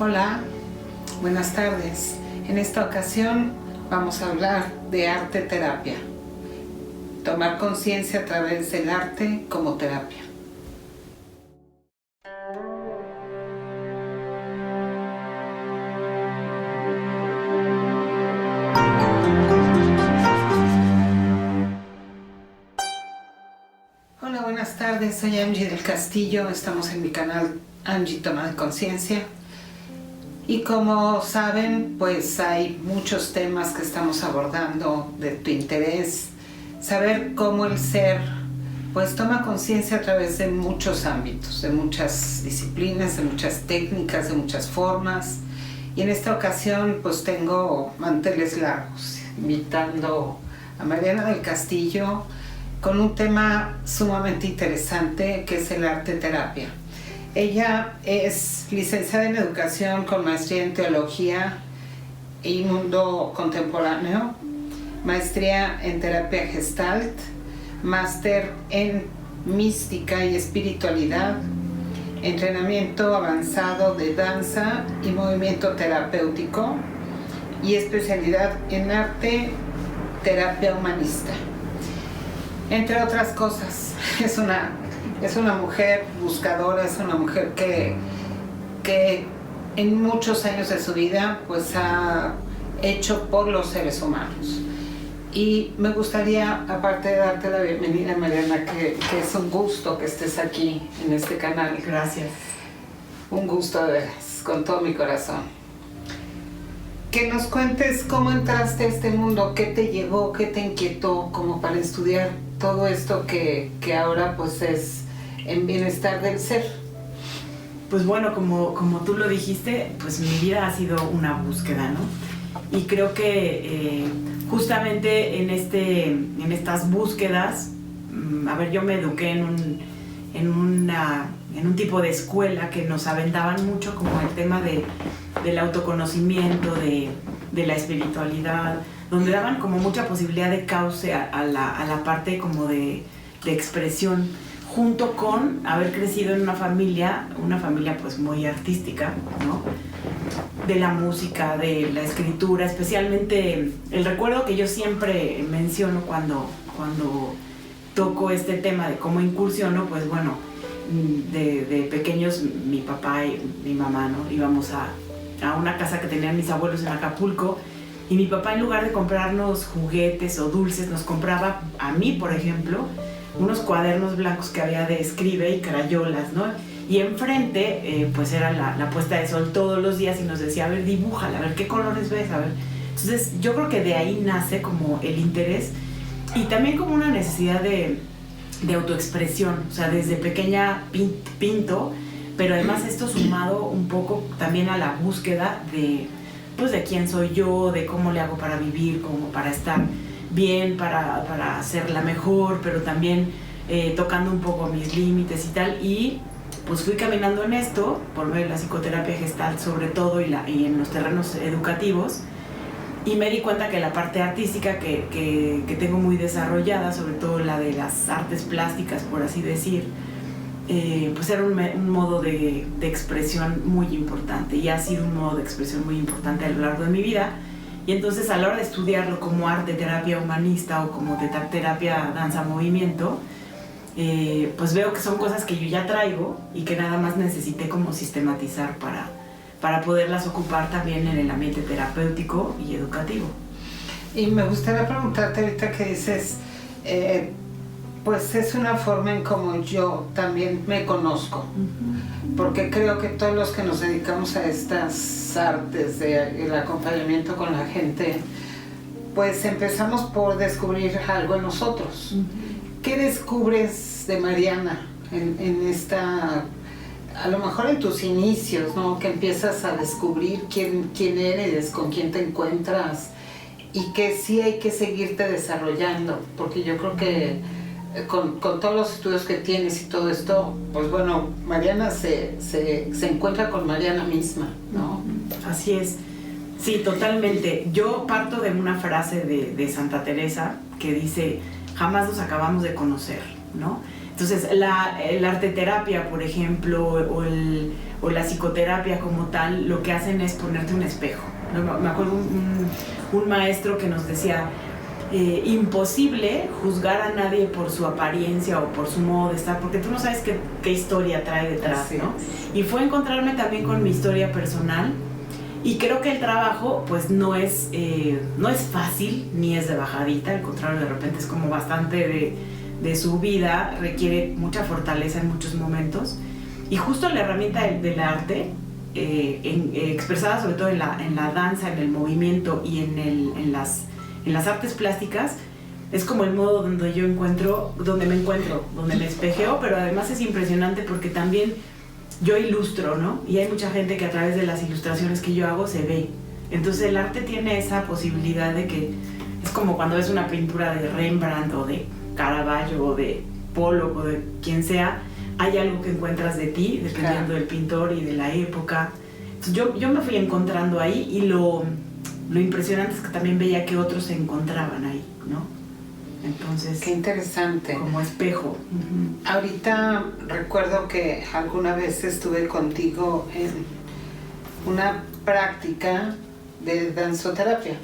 Hola, buenas tardes. En esta ocasión vamos a hablar de arte terapia. Tomar conciencia a través del arte como terapia. Hola, buenas tardes. Soy Angie del Castillo. Estamos en mi canal Angie Toma de Conciencia. Y como saben, pues hay muchos temas que estamos abordando de tu interés. Saber cómo el ser pues toma conciencia a través de muchos ámbitos, de muchas disciplinas, de muchas técnicas, de muchas formas. Y en esta ocasión pues tengo manteles largos, invitando a Mariana del Castillo con un tema sumamente interesante que es el arte terapia. Ella es licenciada en Educación con maestría en Teología y Mundo Contemporáneo, maestría en Terapia Gestalt, máster en Mística y Espiritualidad, entrenamiento avanzado de danza y movimiento terapéutico y especialidad en arte terapia humanista. Entre otras cosas, es una mujer buscadora, es una mujer que en muchos años de su vida pues ha hecho por los seres humanos. Y me gustaría, aparte de darte la bienvenida, Mariana, que es un gusto que estés aquí en este canal. Gracias. Un gusto de veras, con todo mi corazón. Que nos cuentes cómo entraste a este mundo, qué te llevó, qué te inquietó como para estudiar todo esto que ahora pues es en bienestar del ser. Pues bueno, como tú lo dijiste, pues mi vida ha sido una búsqueda, ¿no? Y creo que justamente en estas búsquedas, yo me eduqué en un tipo de escuela que nos aventaban mucho como el tema del autoconocimiento, de la espiritualidad, donde daban como mucha posibilidad de cauce a la parte como de expresión, junto con haber crecido en una familia pues muy artística, ¿no? De la música, de la escritura, especialmente el recuerdo que yo siempre menciono cuando toco este tema de cómo incursiono, pues bueno, de pequeños mi papá y mi mamá, ¿no? Íbamos a una casa que tenían mis abuelos en Acapulco y mi papá, en lugar de comprarnos juguetes o dulces, nos compraba a mí, por ejemplo, unos cuadernos blancos que había de escribe y crayolas, ¿no? Y enfrente, pues era la puesta de sol todos los días y nos decía, a ver, dibújala, a ver qué colores ves, a ver. Entonces, yo creo que de ahí nace como el interés y también como una necesidad de autoexpresión. O sea, desde pequeña pinto, pero además esto sumado un poco también a la búsqueda de quién soy yo, de cómo le hago para vivir, como para estar bien, para ser la mejor, pero también tocando un poco mis límites y tal. Y pues fui caminando en esto, por medio de la psicoterapia Gestalt sobre todo y en los terrenos educativos, y me di cuenta que la parte artística que tengo muy desarrollada, sobre todo la de las artes plásticas, por así decir, pues era un modo de expresión muy importante, y ha sido un modo de expresión muy importante a lo largo de mi vida. Y entonces, a la hora de estudiarlo como arte terapia humanista o como terapia danza movimiento, pues veo que son cosas que yo ya traigo y que nada más necesité como sistematizar para poderlas ocupar también en el ambiente terapéutico y educativo. Y me gustaría preguntarte ahorita que dices, pues es una forma en como yo también me conozco. Uh-huh. Porque creo que todos los que nos dedicamos a estas artes, el acompañamiento con la gente, pues empezamos por descubrir algo en nosotros. Uh-huh. ¿Qué descubres de Mariana en esta, a lo mejor en tus inicios, ¿no? Que empiezas a descubrir quién eres, con quién te encuentras y que sí hay que seguirte desarrollando? Porque yo creo que con todos los estudios que tienes y todo esto, pues bueno, Mariana se encuentra con Mariana misma, ¿no? Así es. Sí, totalmente. Yo parto de una frase de Santa Teresa que dice: jamás nos acabamos de conocer, ¿no? Entonces, la arteterapia, por ejemplo, o la psicoterapia como tal, lo que hacen es ponerte un espejo, ¿no? Me acuerdo un maestro que nos decía, imposible juzgar a nadie por su apariencia o por su modo de estar, porque tú no sabes qué historia trae detrás, ¿no? Y fue encontrarme también con mi historia personal, y creo que el trabajo pues no es fácil ni es de bajadita, al contrario, de repente es como bastante de subida, requiere mucha fortaleza en muchos momentos, y justo la herramienta del arte, expresada sobre todo en la danza, en el movimiento y en las artes plásticas, es como el modo donde me encuentro, donde me espejeo, pero además es impresionante porque también yo ilustro, ¿no? Y hay mucha gente que a través de las ilustraciones que yo hago se ve. Entonces el arte tiene esa posibilidad de que es como cuando ves una pintura de Rembrandt o de Caravaggio o de Pollock o de quien sea, hay algo que encuentras de ti, dependiendo del pintor y de la época. Entonces yo me fui encontrando ahí, y lo impresionante es que también veía que otros se encontraban ahí, ¿no? Entonces, qué interesante. Como espejo. Ahorita recuerdo que alguna vez estuve contigo en una práctica de danzoterapia.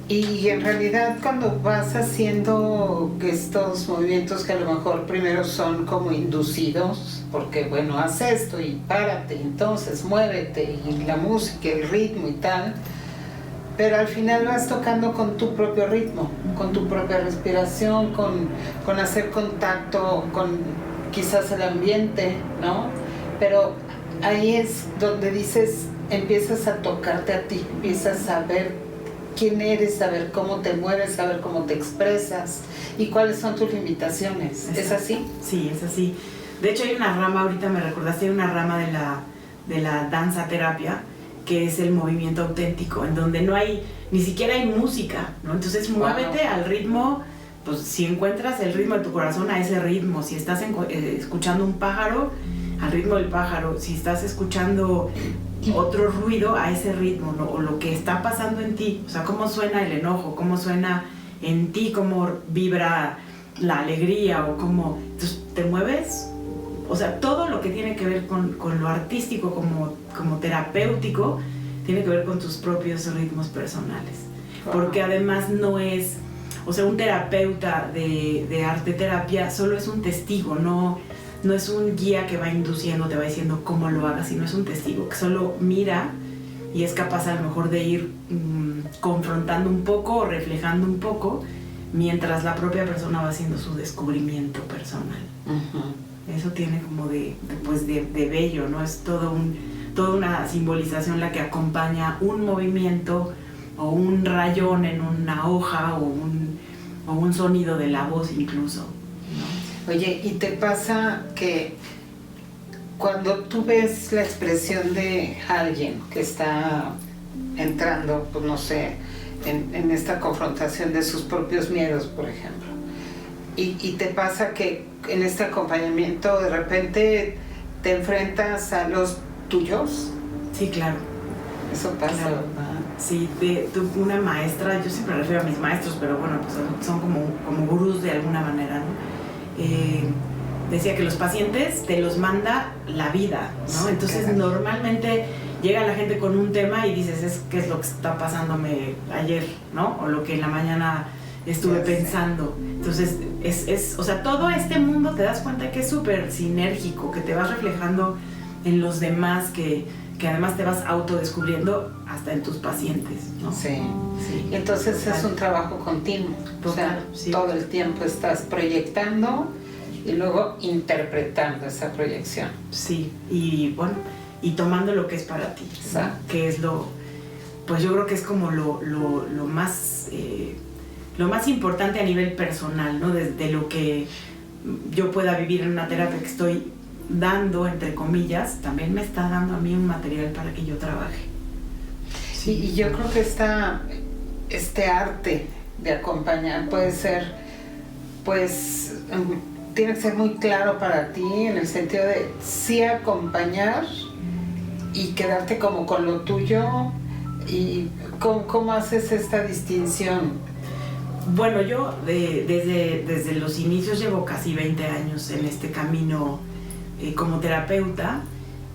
Y en realidad cuando vas haciendo estos movimientos que a lo mejor primero son como inducidos, porque bueno, haz esto y párate, entonces muévete, y la música, el ritmo y tal, pero al final vas tocando con tu propio ritmo, con tu propia respiración, con hacer contacto con quizás el ambiente, ¿no? Pero ahí es donde dices, empiezas a tocarte a ti, empiezas a ver quién eres, saber cómo te mueves, saber cómo te expresas y cuáles son tus limitaciones. ¿Es así? Sí, es así. De hecho hay una rama, ahorita me recordaste, hay una rama de la danza terapia, que es el movimiento auténtico, en donde no hay, ni siquiera hay música, ¿no? Entonces muévete al ritmo, pues si encuentras el ritmo de tu corazón, a ese ritmo. Si estás escuchando un pájaro, al ritmo del pájaro. Si estás escuchando otro ruido, a ese ritmo, ¿no? O lo que está pasando en ti, o sea, cómo suena el enojo, cómo suena en ti, cómo vibra la alegría, o cómo, entonces te mueves. O sea, todo lo que tiene que ver con lo artístico como terapéutico tiene que ver con tus propios ritmos personales. Porque además no es, o sea, un terapeuta de arte terapia solo es un testigo, no es un guía que va induciendo, te va diciendo cómo lo hagas, sino es un testigo que solo mira y es capaz a lo mejor de ir confrontando un poco o reflejando un poco, mientras la propia persona va haciendo su descubrimiento personal. Eso tiene como de bello, ¿no? Es toda una simbolización la que acompaña un movimiento o un rayón en una hoja o un sonido de la voz incluso, ¿no? Oye, ¿y te pasa que cuando tú ves la expresión de alguien que está entrando, pues no sé, en esta confrontación de sus propios miedos, por ejemplo, y te pasa que en este acompañamiento de repente te enfrentas a los tuyos? Sí, claro. Eso pasa, claro. ¿verdad? Sí, una maestra, yo siempre refiero a mis maestros, pero bueno, pues son como gurús de alguna manera, ¿no? Decía que los pacientes te los manda la vida, ¿no? Entonces normalmente llega la gente con un tema y dices, ¿qué es lo que está pasándome ayer, ¿no? O lo que en la mañana estuve pensando. Entonces, o sea, todo este mundo te das cuenta que es súper sinérgico, que te vas reflejando en los demás, que además te vas autodescubriendo hasta en tus pacientes, ¿no? Sí. Y entonces total. Es un trabajo continuo. Total, o sea, sí. Todo el tiempo estás proyectando y luego interpretando esa proyección. Sí, y bueno, y tomando lo que es para ti, ¿no? Que es pues yo creo que es como lo más importante a nivel personal, ¿no? De lo que yo pueda vivir en una terapia que estoy dando, entre comillas, también me está dando a mí un material para que yo trabaje. Sí, y yo creo que este arte de acompañar puede ser, pues, tiene que ser muy claro para ti, en el sentido de sí acompañar y quedarte como con lo tuyo. ¿Y cómo haces esta distinción? Bueno, yo desde los inicios llevo casi 20 años en este camino como terapeuta.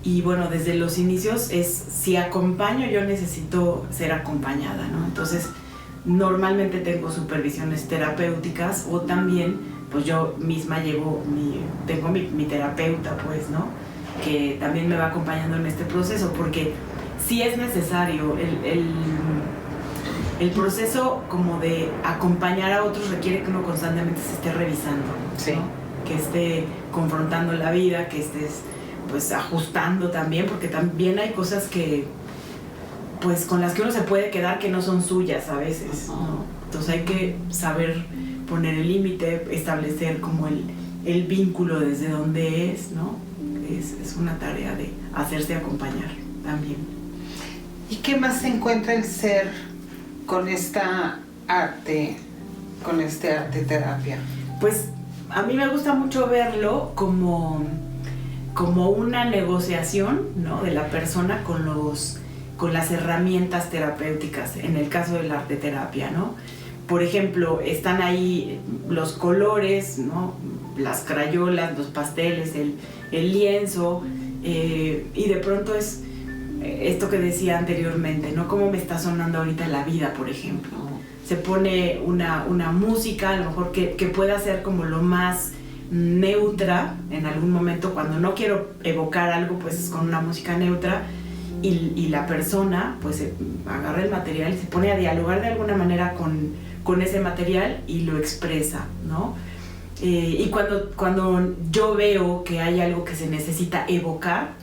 Y bueno, desde los inicios si acompaño, yo necesito ser acompañada, ¿no? Entonces, normalmente tengo supervisiones terapéuticas o también, pues yo misma tengo mi terapeuta, pues, ¿no? Que también me va acompañando en este proceso, porque sí es necesario. El proceso como de acompañar a otros requiere que uno constantemente se esté revisando, ¿no? Sí. Que esté confrontando la vida, que estés pues ajustando también, porque también hay cosas que pues con las que uno se puede quedar que no son suyas a veces, ¿no? Entonces hay que saber poner el límite, establecer como el vínculo desde donde es, ¿no? Es una tarea de hacerse acompañar también. ¿Y qué más se encuentra el ser con este arte terapia? Pues a mí me gusta mucho verlo como una negociación, ¿no? De la persona con las herramientas terapéuticas, en el caso de la arte terapia, ¿no? Por ejemplo, están ahí los colores, ¿no? Las crayolas, los pasteles, el lienzo, y de pronto es esto que decía anteriormente, ¿no? Cómo me está sonando ahorita la vida, por ejemplo. Se pone una música, a lo mejor que pueda ser como lo más neutra en algún momento. Cuando no quiero evocar algo, pues es con una música neutra, y la persona pues agarra el material y se pone a dialogar de alguna manera con ese material y lo expresa, ¿no? Y cuando yo veo que hay algo que se necesita evocar,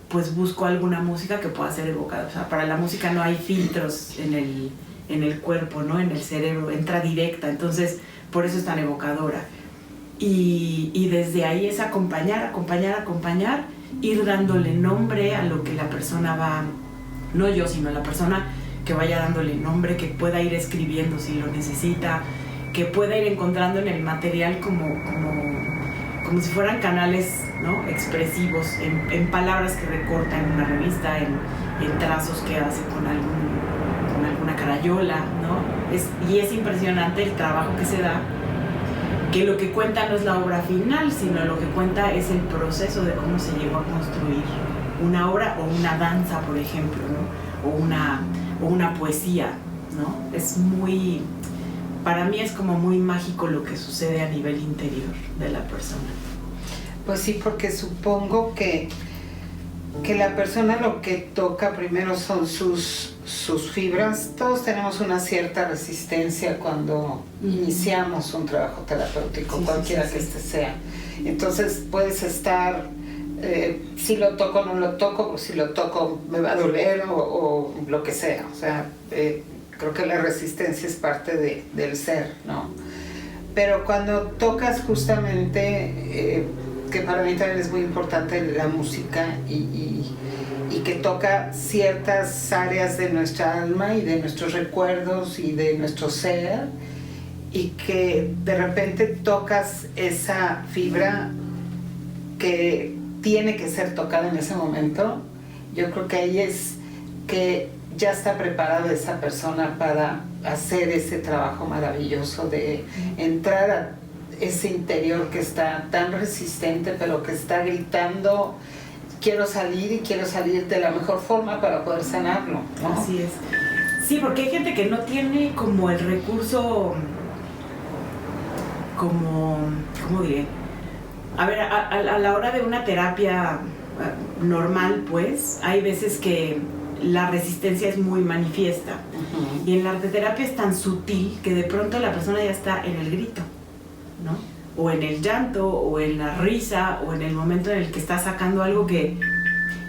pues busco alguna música que pueda ser evocada. O sea, para la música no hay filtros en el cuerpo, ¿no? En el cerebro, entra directa, entonces por eso es tan evocadora. Y desde ahí es acompañar, ir dándole nombre a lo que la persona va, no yo, sino la persona que vaya dándole nombre, que pueda ir escribiendo si lo necesita, que pueda ir encontrando en el material como si fueran canales, ¿no? Expresivos, en palabras que recorta en una revista, en trazos que hace con alguna crayola, ¿no? Y es impresionante el trabajo que se da, que lo que cuenta no es la obra final, sino lo que cuenta es el proceso de cómo se llegó a construir una obra o una danza, por ejemplo, ¿no? o una poesía, ¿no? Para mí es como muy mágico lo que sucede a nivel interior de la persona. Pues sí, porque supongo que la persona lo que toca primero son sus fibras. Todos tenemos una cierta resistencia cuando iniciamos un trabajo terapéutico, sí, cualquiera que este sea. Entonces puedes estar, si lo toco o no lo toco, si lo toco me va a doler o lo que sea. O sea, creo que la resistencia es parte del ser, ¿no? Pero cuando tocas justamente, que para mí también es muy importante la música y que toca ciertas áreas de nuestra alma y de nuestros recuerdos y de nuestro ser, y que de repente tocas esa fibra que tiene que ser tocada en ese momento, yo creo que ahí es que ya está preparada esa persona para hacer ese trabajo maravilloso de entrar a ese interior que está tan resistente, pero que está gritando: quiero salir, y quiero salir de la mejor forma para poder sanarlo, ¿no? Así es. Sí, porque hay gente que no tiene como el recurso, ¿cómo diré? A ver, a la hora de una terapia normal, pues, hay veces que la resistencia es muy manifiesta. Uh-huh. Y en la arteterapia es tan sutil que de pronto la persona ya está en el grito, ¿no? O en el llanto, o en la risa, o en el momento en el que está sacando algo que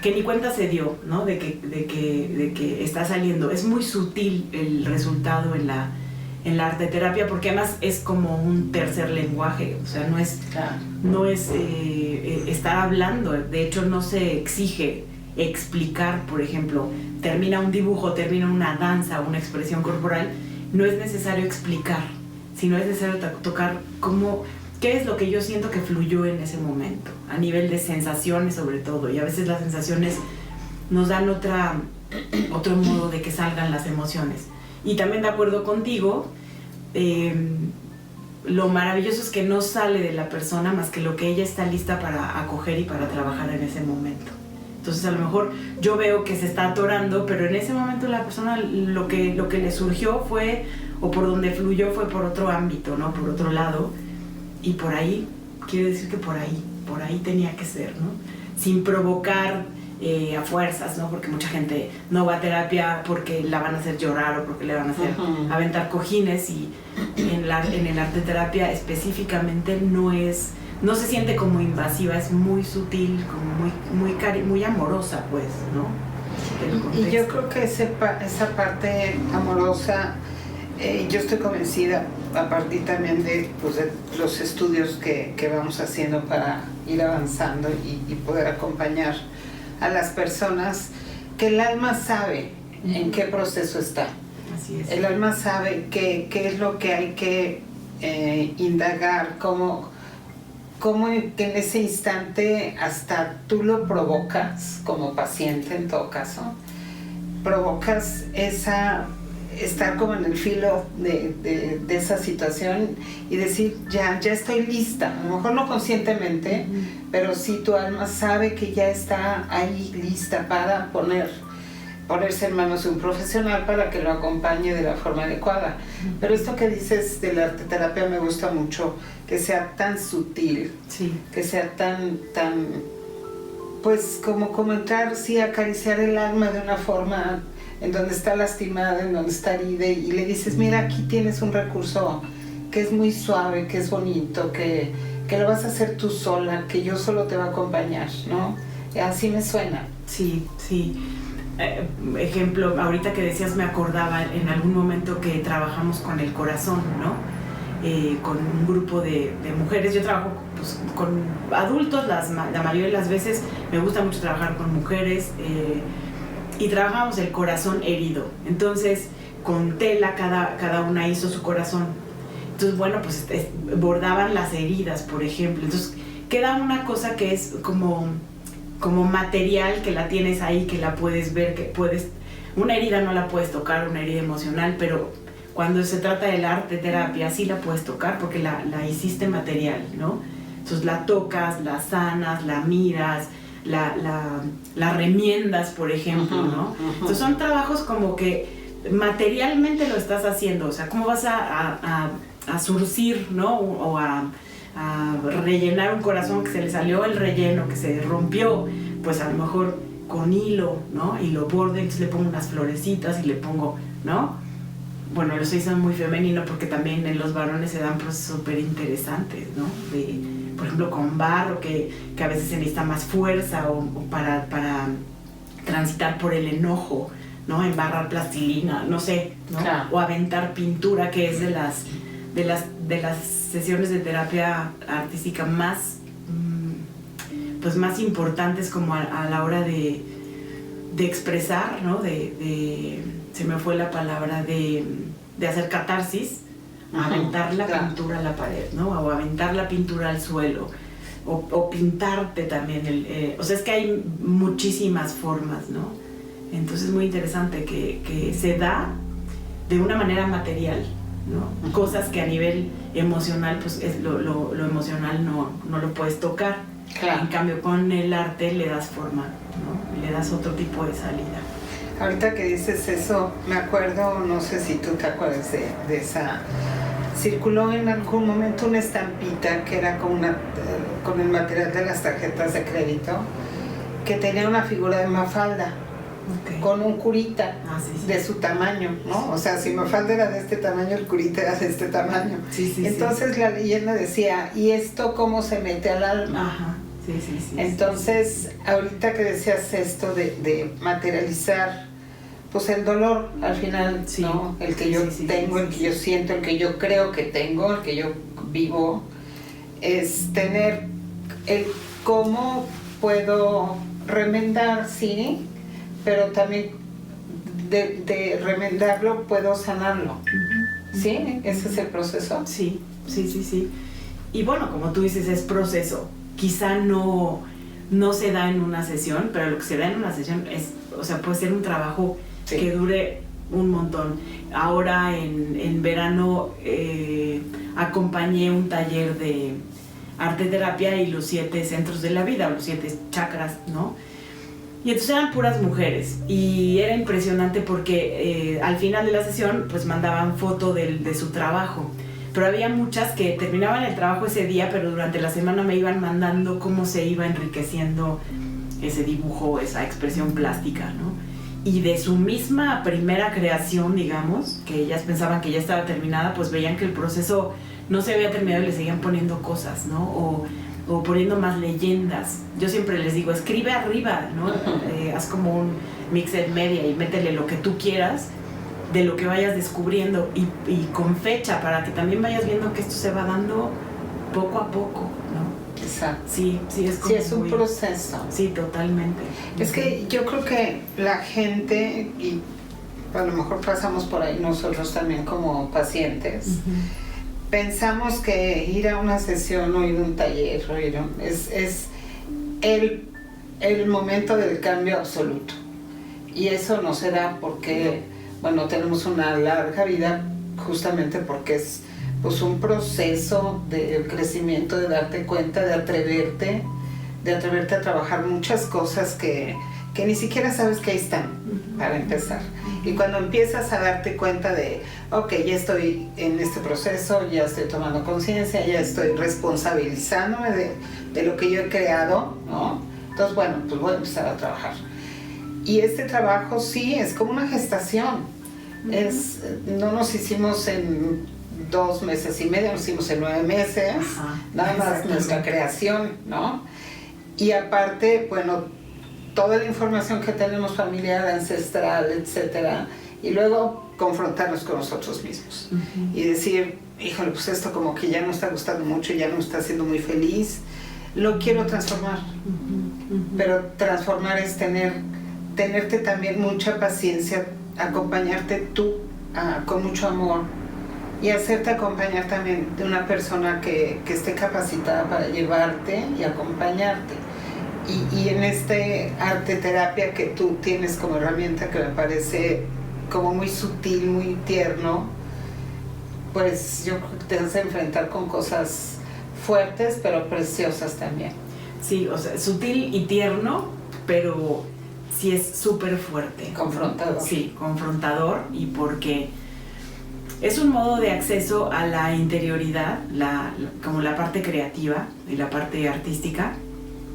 ni cuenta se dio, ¿no? De que está saliendo. Es muy sutil el resultado en la arteterapia, porque además es como un tercer lenguaje. O sea, no es estar hablando. De hecho, no se exige explicar, por ejemplo, termina un dibujo, termina una danza, una expresión corporal, no es necesario explicar, sino es necesario tocar qué es lo que yo siento que fluyó en ese momento, a nivel de sensaciones sobre todo, y a veces las sensaciones nos dan otro modo de que salgan las emociones. Y también de acuerdo contigo, lo maravilloso es que no sale de la persona más que lo que ella está lista para acoger y para trabajar en ese momento. Entonces a lo mejor yo veo que se está atorando, pero en ese momento la persona lo que le surgió fue, o por donde fluyó fue por otro ámbito, ¿no? Por otro lado. Y por ahí, quiere decir que por ahí tenía que ser, ¿no? Sin provocar a fuerzas, ¿no? Porque mucha gente no va a terapia porque la van a hacer llorar o porque le van a hacer aventar cojines, y en el arte terapia específicamente no se siente como invasiva, es muy sutil, como muy amorosa, pues, ¿no? Y yo creo que esa parte amorosa, yo estoy convencida, a partir también de los estudios que vamos haciendo para ir avanzando y poder acompañar a las personas, que el alma sabe en qué proceso está. Así es. El alma sabe qué es lo que hay que indagar, cómo en ese instante hasta tú lo provocas como paciente, en todo caso, provocas estar como en el filo de esa situación y decir, ya estoy lista, a lo mejor no conscientemente, pero sí tu alma sabe que ya está ahí lista para ponerse en manos de un profesional para que lo acompañe de la forma adecuada. Pero esto que dices de la arte terapia me gusta mucho, que sea tan sutil, sí, que sea tan pues como entrar, sí, acariciar el alma de una forma en donde está lastimada, en donde está herida, y le dices, mira, aquí tienes un recurso que es muy suave, que es bonito, que lo vas a hacer tú sola, que yo solo te voy a acompañar, ¿no? Así me suena. Sí. Ejemplo, ahorita que decías, me acordaba en algún momento que trabajamos con el corazón, ¿no? Con un grupo de mujeres. Yo trabajo pues, con adultos, la mayoría de las veces me gusta mucho trabajar con mujeres, y trabajamos el corazón herido. Entonces, con tela cada una hizo su corazón. Entonces, bueno, pues bordaban las heridas, por ejemplo. Entonces, queda una cosa que es como material, que la tienes ahí, que la puedes ver, que puedes... Una herida no la puedes tocar, una herida emocional, pero cuando se trata del arte terapia sí la puedes tocar porque la hiciste material, ¿no? Entonces la tocas, la sanas, la miras, la remiendas, por ejemplo, ¿no? Entonces son trabajos como que materialmente lo estás haciendo, o sea, ¿cómo vas a surcir, ¿no? O a rellenar un corazón que se le salió el relleno, que se rompió, pues a lo mejor con hilo, ¿no? Y lo borde, entonces le pongo unas florecitas y le pongo, ¿no? Bueno, lo hice muy femenino porque también en los varones se dan procesos súper interesantes, ¿no? Por ejemplo, con barro, que a veces se necesita más fuerza o para transitar por el enojo, ¿no? Embarrar plastilina, no sé, ¿no? Claro. O aventar pintura, que es de las sesiones de terapia artística más importantes, como a la hora de expresar, ¿no? Se me fue la palabra, de hacer catarsis, aventar la pintura a la pared, ¿no? O aventar la pintura al suelo, o pintarte también. O sea, es que hay muchísimas formas, ¿no? Entonces es muy interesante que se da de una manera material, ¿no? Cosas que a nivel emocional, pues lo emocional no lo puedes tocar. Claro. En cambio, con el arte le das forma, ¿no? Le das otro tipo de salida. Ahorita que dices eso, me acuerdo, no sé si tú te acuerdas de esa... Circuló en algún momento una estampita que era con el material de las tarjetas de crédito, que tenía una figura de Mafalda, okay, con un curita de su tamaño, ¿no? Sí. O sea, si Mafalda era de este tamaño, el curita era de este tamaño. Entonces la leyenda decía, ¿y esto cómo se mete al alma? Ajá. Sí. Entonces, ahorita que decías esto de materializar, pues el dolor al final, sí, ¿no? El que yo tengo, el que yo siento, el que yo creo que tengo, el que yo vivo, es tener el cómo puedo remendar, sí, pero también de remendarlo puedo sanarlo. ¿Sí? ¿Ese es el proceso? Sí. Y bueno, como tú dices, es proceso. Quizá no se da en una sesión, pero lo que se da en una sesión es, o sea, puede ser un trabajo, sí, que dure un montón. Ahora en verano acompañé un taller de arte terapia y los 7 centros de la vida, o los 7 chakras, ¿no? Y entonces eran puras mujeres y era impresionante porque al final de la sesión pues mandaban foto de su trabajo, pero había muchas que terminaban el trabajo ese día, pero durante la semana me iban mandando cómo se iba enriqueciendo ese dibujo, esa expresión plástica, ¿no? Y de su misma primera creación, digamos, que ellas pensaban que ya estaba terminada, pues veían que el proceso no se había terminado y le seguían poniendo cosas, ¿no? O poniendo más leyendas. Yo siempre les digo, escribe arriba, ¿no? Haz como un mixed media y métele lo que tú quieras de lo que vayas descubriendo y con fecha para que también vayas viendo que esto se va dando poco a poco, ¿no? Exacto. Sí, es como sí, es un proceso. Sí, totalmente. Es que yo creo que la gente, y a lo mejor pasamos por ahí nosotros también como pacientes, pensamos que ir a una sesión o ir a un taller es el momento del cambio absoluto. Y eso no se da porque, bueno, tenemos una larga vida justamente porque es pues un proceso de crecimiento, de darte cuenta, de atreverte a trabajar muchas cosas que ni siquiera sabes que ahí están, para empezar. Y cuando empiezas a darte cuenta de, ok, ya estoy en este proceso, ya estoy tomando conciencia, ya estoy responsabilizándome de lo que yo he creado, ¿no? Entonces, bueno, pues voy a empezar a trabajar. Y este trabajo sí es como una gestación. No nos hicimos en 2 meses y medio, nos hicimos en 9 meses, nada más nuestra creación, ¿no? Y aparte, bueno, toda la información que tenemos familiar, ancestral, etcétera, y luego confrontarnos con nosotros mismos y decir, híjole, pues esto como que ya no está gustando mucho, ya no me está haciendo muy feliz, lo quiero transformar. Pero transformar es tenerte también mucha paciencia, acompañarte tú con mucho amor y hacerte acompañar también de una persona que esté capacitada para llevarte y acompañarte. Y en este arte terapia que tú tienes como herramienta, que me parece como muy sutil, muy tierno, pues yo creo que te vas a enfrentar con cosas fuertes pero preciosas también. Sí, o sea, sutil y tierno, pero sí es súper fuerte. Confrontador. Sí, confrontador, y porque es un modo de acceso a la interioridad, como la parte creativa y la parte artística,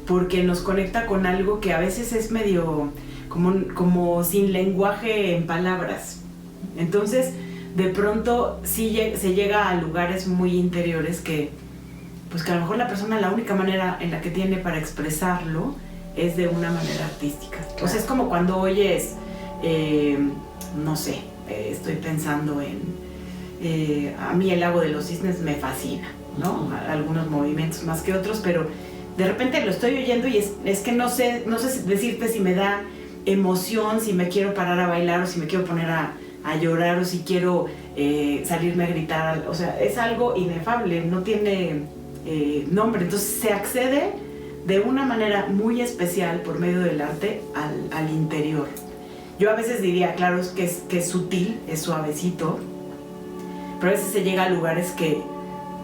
porque nos conecta con algo que a veces es medio como sin lenguaje en palabras. Entonces, de pronto sí se llega a lugares muy interiores que a lo mejor la persona, la única manera en la que tiene para expresarlo es de una manera artística. Claro. O sea, es como cuando oyes, no sé, estoy pensando en, a mí el lago de los cisnes me fascina, ¿no? Algunos movimientos más que otros, pero de repente lo estoy oyendo y es que no sé decirte si me da emoción, si me quiero parar a bailar o si me quiero poner a llorar o si quiero salirme a gritar. O sea, es algo inefable, no tiene nombre. Entonces se accede de una manera muy especial por medio del arte al interior. Yo a veces diría, claro, que es sutil, es suavecito, pero a veces se llega a lugares que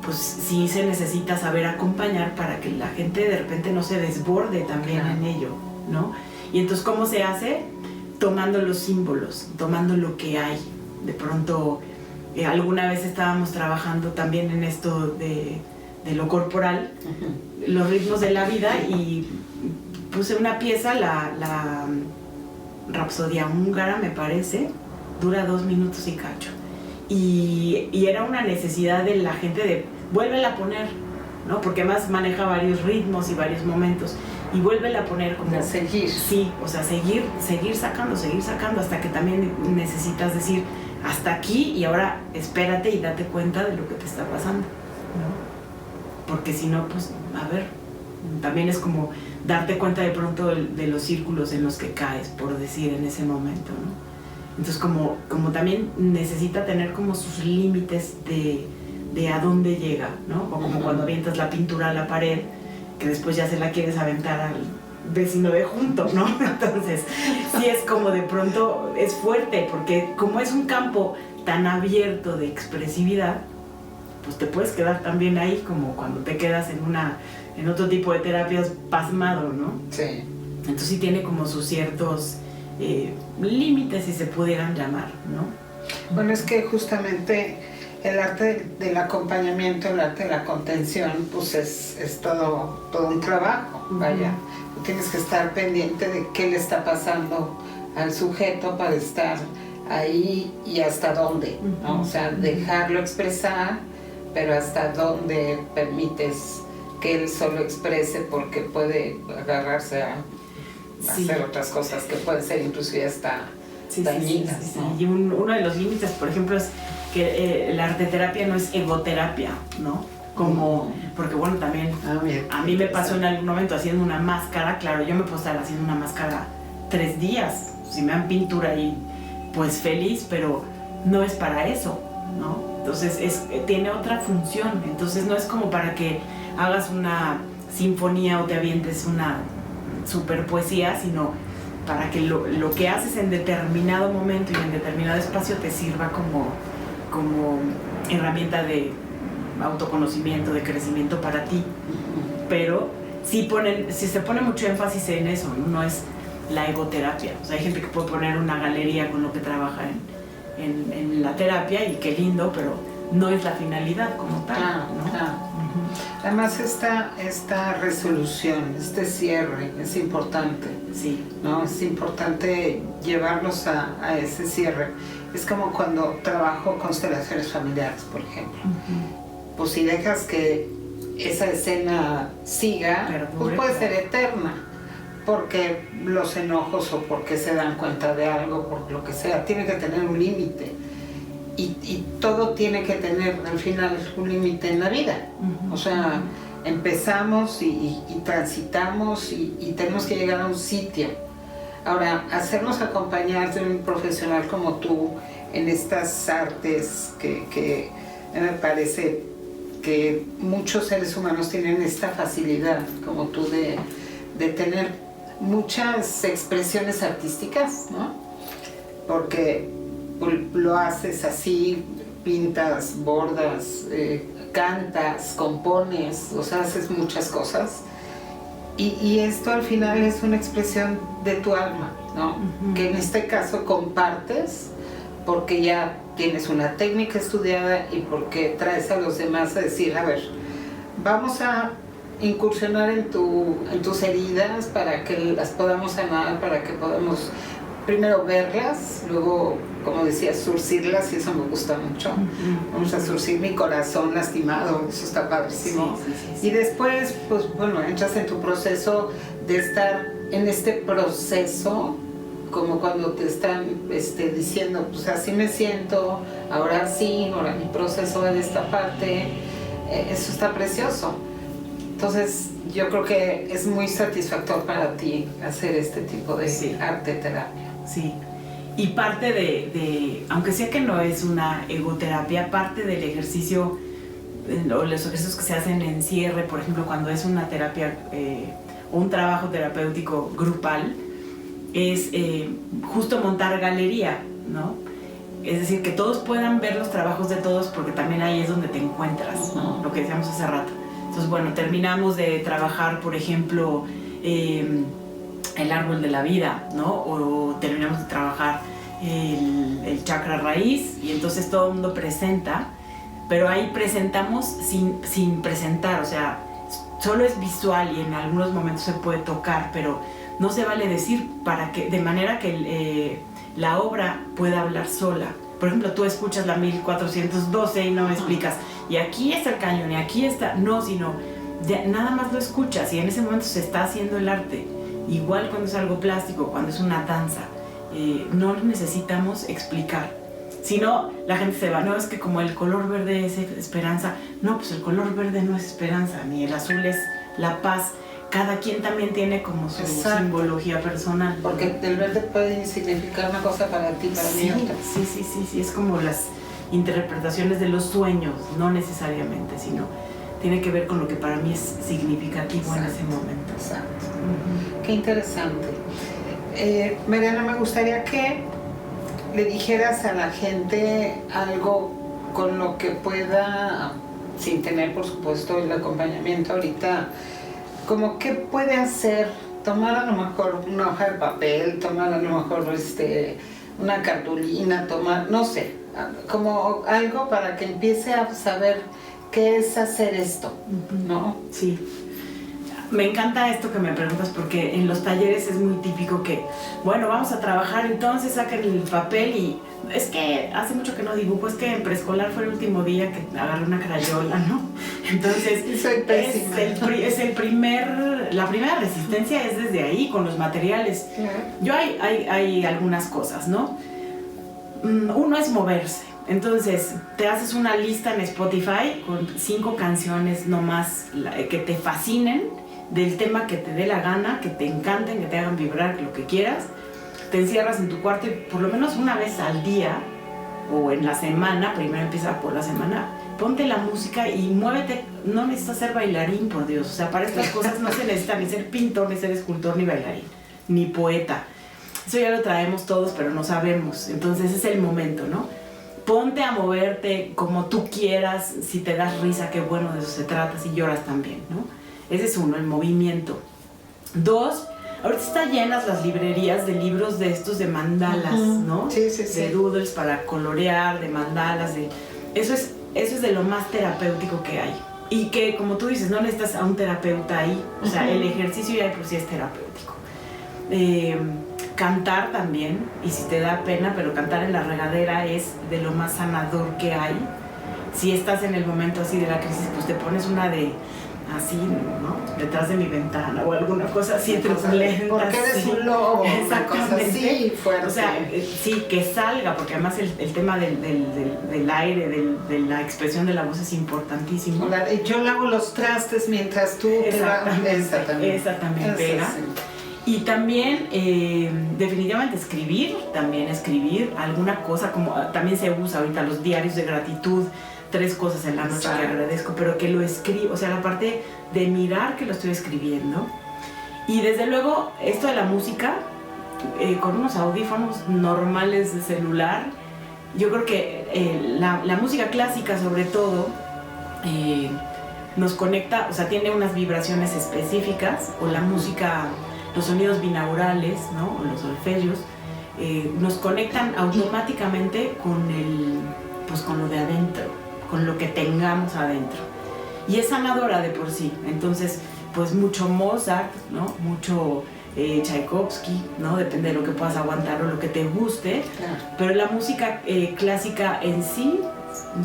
pues sí se necesita saber acompañar para que la gente de repente no se desborde también en ello, ¿no? Y entonces, ¿cómo se hace? Tomando los símbolos, tomando lo que hay. De pronto, alguna vez estábamos trabajando también en esto de lo corporal, los ritmos de la vida, y puse una pieza, la Rapsodia húngara, me parece, dura 2 minutos y cacho. Y era una necesidad de la gente de vuélvela a poner, ¿no? Porque además maneja varios ritmos y varios momentos, y vuélvela a poner como seguir. Sí, o sea, seguir sacando hasta que también necesitas decir hasta aquí y ahora espérate y date cuenta de lo que te está pasando, ¿no? Porque si no, pues a ver, también es como darte cuenta de pronto de los círculos en los que caes, por decir, en ese momento, ¿no? Entonces como también necesita tener como sus límites de a dónde llega, ¿no? O como cuando avientas la pintura a la pared, que después ya se la quieres aventar vecino de junto, ¿no? Entonces, sí es como de pronto, es fuerte, porque como es un campo tan abierto de expresividad, pues te puedes quedar también ahí, como cuando te quedas en otro tipo de terapias pasmado, ¿no? Sí. Entonces sí tiene como sus ciertos límites, si se pudieran llamar, ¿no? Bueno, es que justamente el arte del acompañamiento, el arte de la contención, pues es todo un trabajo, vaya. Tú tienes que estar pendiente de qué le está pasando al sujeto para estar ahí y hasta dónde, ¿no? O sea, dejarlo expresar, pero hasta dónde permites que él solo exprese, porque puede agarrarse a hacer otras cosas que pueden ser inclusive hasta dañinas. Sí. ¿No? Y uno de los límites, por ejemplo, es que la arteterapia no es egoterapia, ¿no? Como, porque bueno, también a mí me pasó en algún momento haciendo una máscara, claro, yo me puedo estar haciendo una máscara 3 días, si me dan pintura y pues feliz, pero no es para eso, ¿no? Entonces tiene otra función, entonces no es como para que hagas una sinfonía o te avientes una super poesía, sino para que lo que haces en determinado momento y en determinado espacio te sirva como herramienta de autoconocimiento, de crecimiento para ti. Pero si se pone mucho énfasis en eso, no es la egoterapia. O sea, hay gente que puede poner una galería con lo que trabaja en la terapia y qué lindo, pero no es la finalidad como tal, ¿no? Además esta resolución, este cierre es importante. Sí. ¿No? Es importante llevarlos a ese cierre. Es como cuando trabajo constelaciones familiares, por ejemplo. Pues si dejas que esa escena siga, pues puede ser eterna, porque los enojos o porque se dan cuenta de algo, por lo que sea, tiene que tener un límite. Y todo tiene que tener al final un límite en la vida. O sea, empezamos y transitamos y tenemos que llegar a un sitio. Ahora, hacernos acompañar de un profesional como tú en estas artes que me parece que muchos seres humanos tienen esta facilidad como tú de tener muchas expresiones artísticas, ¿no? Porque lo haces así, pintas, bordas, cantas, compones, o sea, haces muchas cosas. Y esto al final es una expresión de tu alma, ¿no? Que en este caso compartes porque ya tienes una técnica estudiada y porque traes a los demás a decir, a ver, vamos a incursionar en tus heridas para que las podamos sanar, para que podamos primero verlas, luego, como decía, surcirlas, y eso me gusta mucho. Vamos a surcir mi corazón lastimado, eso está padrísimo. Sí. Y después, pues bueno, entras en tu proceso de estar en este proceso, como cuando te están diciendo, pues así me siento, ahora sí, ahora mi proceso de esta parte, eso está precioso. Entonces, yo creo que es muy satisfactorio para ti hacer este tipo de arte terapia. Sí, y parte de, aunque sea que no es una egoterapia, parte del ejercicio, o los ejercicios que se hacen en cierre, por ejemplo, cuando es una terapia o un trabajo terapéutico grupal, es justo montar galería, ¿no? Es decir, que todos puedan ver los trabajos de todos, porque también ahí es donde te encuentras, ¿no? Lo que decíamos hace rato. Entonces, bueno, terminamos de trabajar, por ejemplo, el árbol de la vida, ¿no? O terminamos de trabajar el chakra raíz, y entonces todo el mundo presenta, pero ahí presentamos sin presentar, o sea, solo es visual y en algunos momentos se puede tocar, pero no se vale decir, de manera que la obra pueda hablar sola. Por ejemplo, tú escuchas la 1412 y no me explicas, y aquí está el cañón, y aquí está, no, sino nada más lo escuchas y en ese momento se está haciendo el arte. Igual cuando es algo plástico, cuando es una danza, no necesitamos explicar. Si no, la gente se va, no, es que como el color verde es esperanza. No, pues el color verde no es esperanza, ni el azul es la paz. Cada quien también tiene como su simbología personal. Porque el verde puede significar una cosa para ti, para mí otra. Sí, es como las interpretaciones de los sueños, no necesariamente, sino tiene que ver con lo que para mí es significativo en ese momento. Exacto. Qué interesante. Mariana, me gustaría que le dijeras a la gente algo con lo que pueda, sin tener por supuesto el acompañamiento ahorita, como qué puede hacer, tomar a lo mejor una hoja de papel, tomar a lo mejor una cartulina, tomar, no sé, como algo para que empiece a saber qué es hacer esto, ¿no? Sí. Me encanta esto que me preguntas porque en los talleres es muy típico que, bueno, vamos a trabajar, entonces saquen el papel y es que hace mucho que no dibujo, es que en preescolar fue el último día que agarré una crayola, ¿no? Entonces, soy pésima. La primera resistencia es desde ahí, con los materiales. Yo hay algunas cosas, ¿no? Uno es moverse. Entonces, te haces una lista en Spotify con 5 canciones nomás que te fascinen, del tema que te dé la gana, que te encanten, que te hagan vibrar, lo que quieras. Te encierras en tu cuarto y por lo menos una vez al día o en la semana, primero empieza por la semana, ponte la música y muévete. No necesitas ser bailarín, por Dios. O sea, para estas cosas no se necesita ni ser pintor, ni ser escultor, ni bailarín, ni poeta. Eso ya lo traemos todos, pero no sabemos. Entonces es el momento, ¿no? Ponte a moverte como tú quieras. Si te das risa, qué bueno, de eso se trata. Si lloras también, ¿no? Ese es uno, el movimiento. 2, ahorita están llenas las librerías de libros de estos de mandalas, ¿no? Sí, sí, sí. De doodles para colorear, de mandalas, eso es de lo más terapéutico que hay. Y que, como tú dices, no necesitas a un terapeuta ahí. O sea, el ejercicio ya de por sí es terapéutico. Cantar también, y si te da pena, pero cantar en la regadera es de lo más sanador que hay. Si estás en el momento así de la crisis, pues te pones una de así, ¿no? Detrás de mi ventana o alguna cosa así turbulenta. Porque eres un lobo, una cosa así fuerte. O sea, sí, que salga, porque además el tema del aire, de la expresión de la voz es importantísimo. Yo lavo los trastes mientras tú te vas. Esa también pega. Sí. Y también, definitivamente escribir alguna cosa, como también se usa ahorita los diarios de gratitud, 3 cosas en la noche que agradezco, pero que lo escribo, o sea, la parte de mirar que lo estoy escribiendo. Y desde luego, esto de la música, con unos audífonos normales de celular, yo creo que la música clásica sobre todo, nos conecta, o sea, tiene unas vibraciones específicas, o la música, los sonidos binaurales, ¿no? O los solfegios, nos conectan automáticamente con lo de adentro, con lo que tengamos adentro. Y es sanadora de por sí. Entonces, pues mucho Mozart, ¿no? Mucho Tchaikovsky, ¿no? Depende de lo que puedas aguantar o lo que te guste. Claro. Pero la música clásica en sí,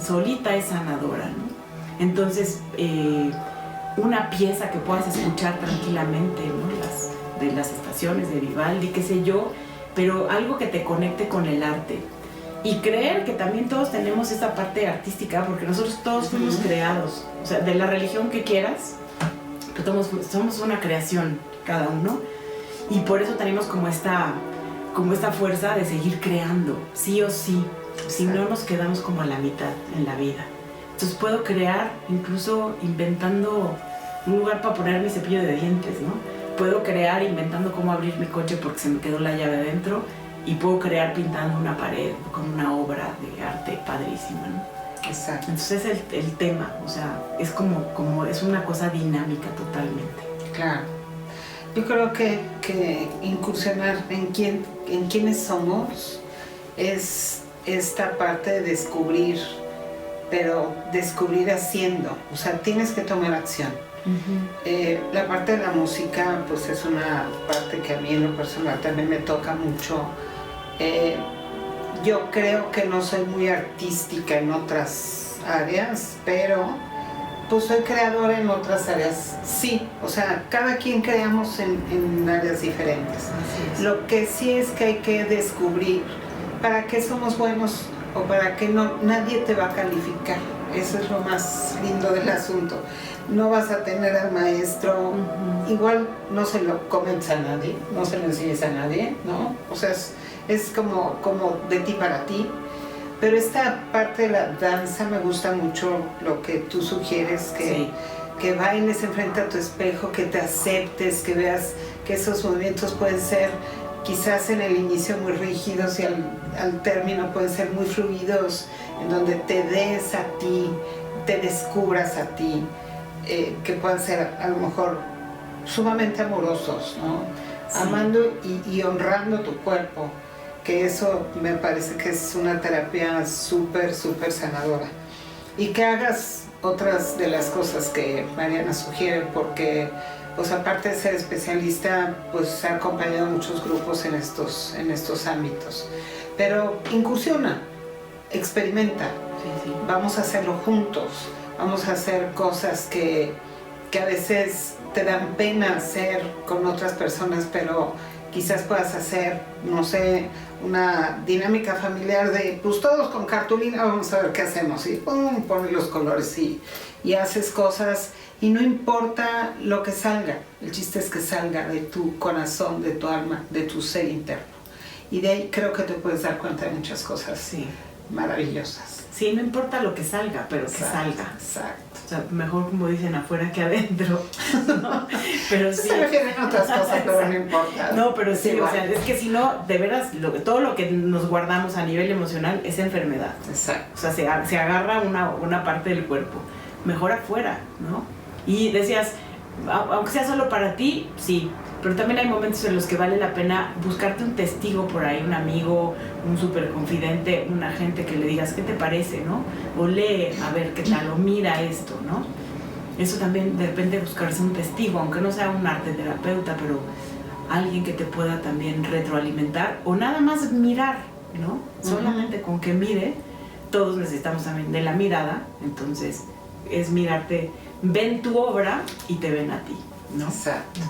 solita, es sanadora, ¿no? Entonces, una pieza que puedas escuchar tranquilamente, ¿no? De las estaciones de Vivaldi, qué sé yo, pero algo que te conecte con el arte. Y creer que también todos tenemos esta parte artística, porque nosotros todos fuimos creados, o sea, de la religión que quieras, pero somos una creación cada uno, y por eso tenemos como esta fuerza de seguir creando, sí o sí, si no nos quedamos como a la mitad en la vida. Entonces puedo crear incluso inventando un lugar para poner mi cepillo de dientes, ¿no? Puedo crear inventando cómo abrir mi coche porque se me quedó la llave dentro, y puedo crear pintando una pared con una obra de arte padrísima, ¿no? Exacto. Entonces es el tema, o sea, es como es una cosa dinámica totalmente. Claro. Yo creo que incursionar en quiénes somos es esta parte de descubrir, pero descubrir haciendo, o sea, tienes que tomar acción. La parte de la música, pues es una parte que a mí en lo personal también me toca mucho. Yo creo que no soy muy artística en otras áreas, pero pues soy creadora en otras áreas, sí, o sea, cada quien creamos en áreas diferentes. Lo que sí es que hay que descubrir para qué somos buenos o para qué no, nadie te va a calificar. Eso es lo más lindo del asunto. No vas a tener al maestro, igual no se lo comentes a nadie, no se lo enseñes a nadie, ¿no? O sea, es como de ti para ti. Pero esta parte de la danza me gusta mucho lo que tú sugieres, que bailes enfrente a tu espejo, que te aceptes, que veas que esos movimientos pueden ser quizás en el inicio muy rígidos y al término pueden ser muy fluidos, en donde te des a ti, te descubras a ti, que puedan ser a lo mejor sumamente amorosos, ¿no? Sí. Amando y honrando tu cuerpo, que eso me parece que es una terapia súper, súper sanadora. Y que hagas otras de las cosas que Mariana sugiere, porque pues aparte de ser especialista, pues ha acompañado a muchos grupos en estos ámbitos. Pero incursiona, experimenta, sí. Vamos a hacerlo juntos, vamos a hacer cosas que a veces te dan pena hacer con otras personas, pero quizás puedas hacer, no sé, una dinámica familiar de, pues todos con cartulina, vamos a ver qué hacemos, y pum, pones los colores y haces cosas, y no importa lo que salga, el chiste es que salga de tu corazón, de tu alma, de tu ser interno. Y de ahí creo que te puedes dar cuenta de muchas cosas maravillosas. Sí, no importa lo que salga, pero que salga. Exacto. O sea, mejor como dicen afuera que adentro, ¿no? Pero sí. Se refieren a otras cosas, pero no importa. No, pero sí, o sea, es que si no, de veras, todo lo que nos guardamos a nivel emocional es enfermedad. Exacto. O sea, se agarra una parte del cuerpo. Mejor afuera, ¿no? Y decías, aunque sea solo para ti, sí. Pero también hay momentos en los que vale la pena buscarte un testigo por ahí, un amigo, un súper confidente, una gente que le digas, ¿qué te parece, no? O lee, a ver qué tal, o mira esto, ¿no? Eso también, de repente, buscarse un testigo, aunque no sea un arte terapeuta, pero alguien que te pueda también retroalimentar, o nada más mirar, ¿no? Solamente con que mire, todos necesitamos también de la mirada, entonces es mirarte, ven tu obra y te ven a ti, ¿no? Exacto.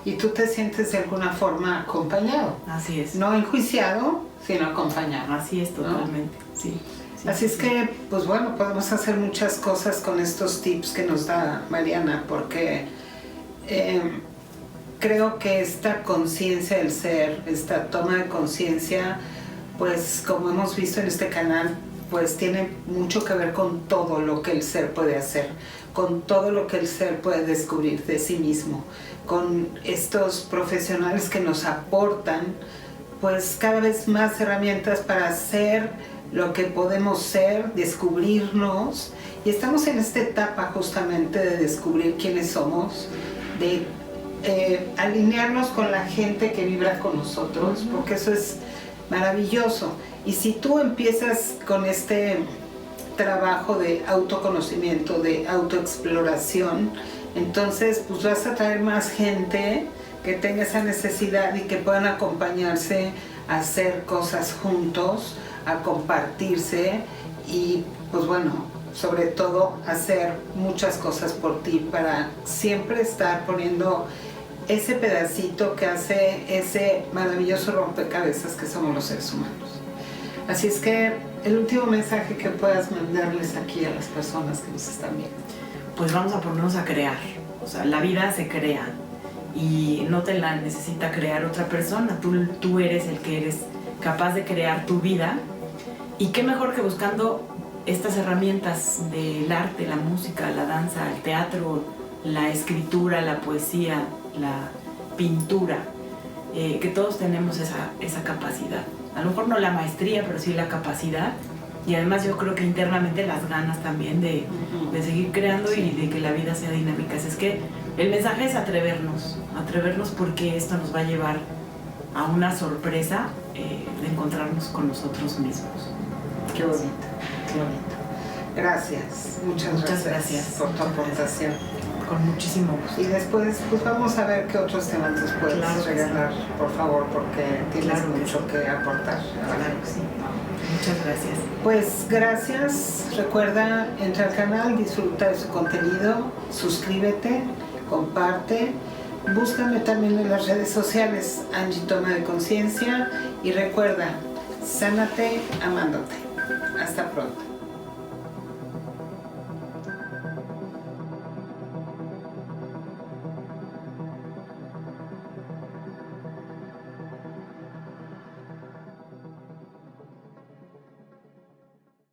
Y tú te sientes de alguna forma acompañado. Así es. No enjuiciado, sino acompañado. Así es, totalmente, ¿no? Sí. Así es que, pues bueno, podemos hacer muchas cosas con estos tips que nos da Mariana, porque creo que esta conciencia del ser, esta toma de conciencia, pues como hemos visto en este canal, pues tiene mucho que ver con todo lo que el ser puede hacer, con todo lo que el ser puede descubrir de sí mismo, con estos profesionales que nos aportan pues cada vez más herramientas para ser lo que podemos ser, descubrirnos, y estamos en esta etapa justamente de descubrir quiénes somos, de alinearnos con la gente que vibra con nosotros, porque eso es maravilloso. Y si tú empiezas con este trabajo de autoconocimiento, de autoexploración, entonces pues vas a traer más gente que tenga esa necesidad y que puedan acompañarse a hacer cosas juntos, a compartirse y pues bueno, sobre todo hacer muchas cosas por ti para siempre estar poniendo ese pedacito que hace ese maravilloso rompecabezas que somos los seres humanos. Así es que el último mensaje que puedas mandarles aquí a las personas que nos están viendo. Pues vamos a ponernos a crear. O sea, la vida se crea y no te la necesita crear otra persona. Tú eres el que eres capaz de crear tu vida. Y qué mejor que buscando estas herramientas del arte, la música, la danza, el teatro, la escritura, la poesía, la pintura, que todos tenemos esa capacidad. A lo mejor no la maestría, pero sí la capacidad. Y además yo creo que internamente las ganas también de seguir creando y de que la vida sea dinámica. Así es que el mensaje es atrevernos porque esto nos va a llevar a una sorpresa de encontrarnos con nosotros mismos. Qué bonito, qué bonito. Gracias, muchas gracias por tu aportación. Con muchísimo gusto. Y después pues vamos a ver qué otros temas nos puedes regalar, por favor, porque tienes mucho que aportar. Claro que sí. Muchas gracias. Pues gracias. Recuerda, entra al canal, disfruta de su contenido, suscríbete, comparte. Búscame también en las redes sociales, Angie Toma de Conciencia. Y recuerda, sánate amándote. Hasta pronto.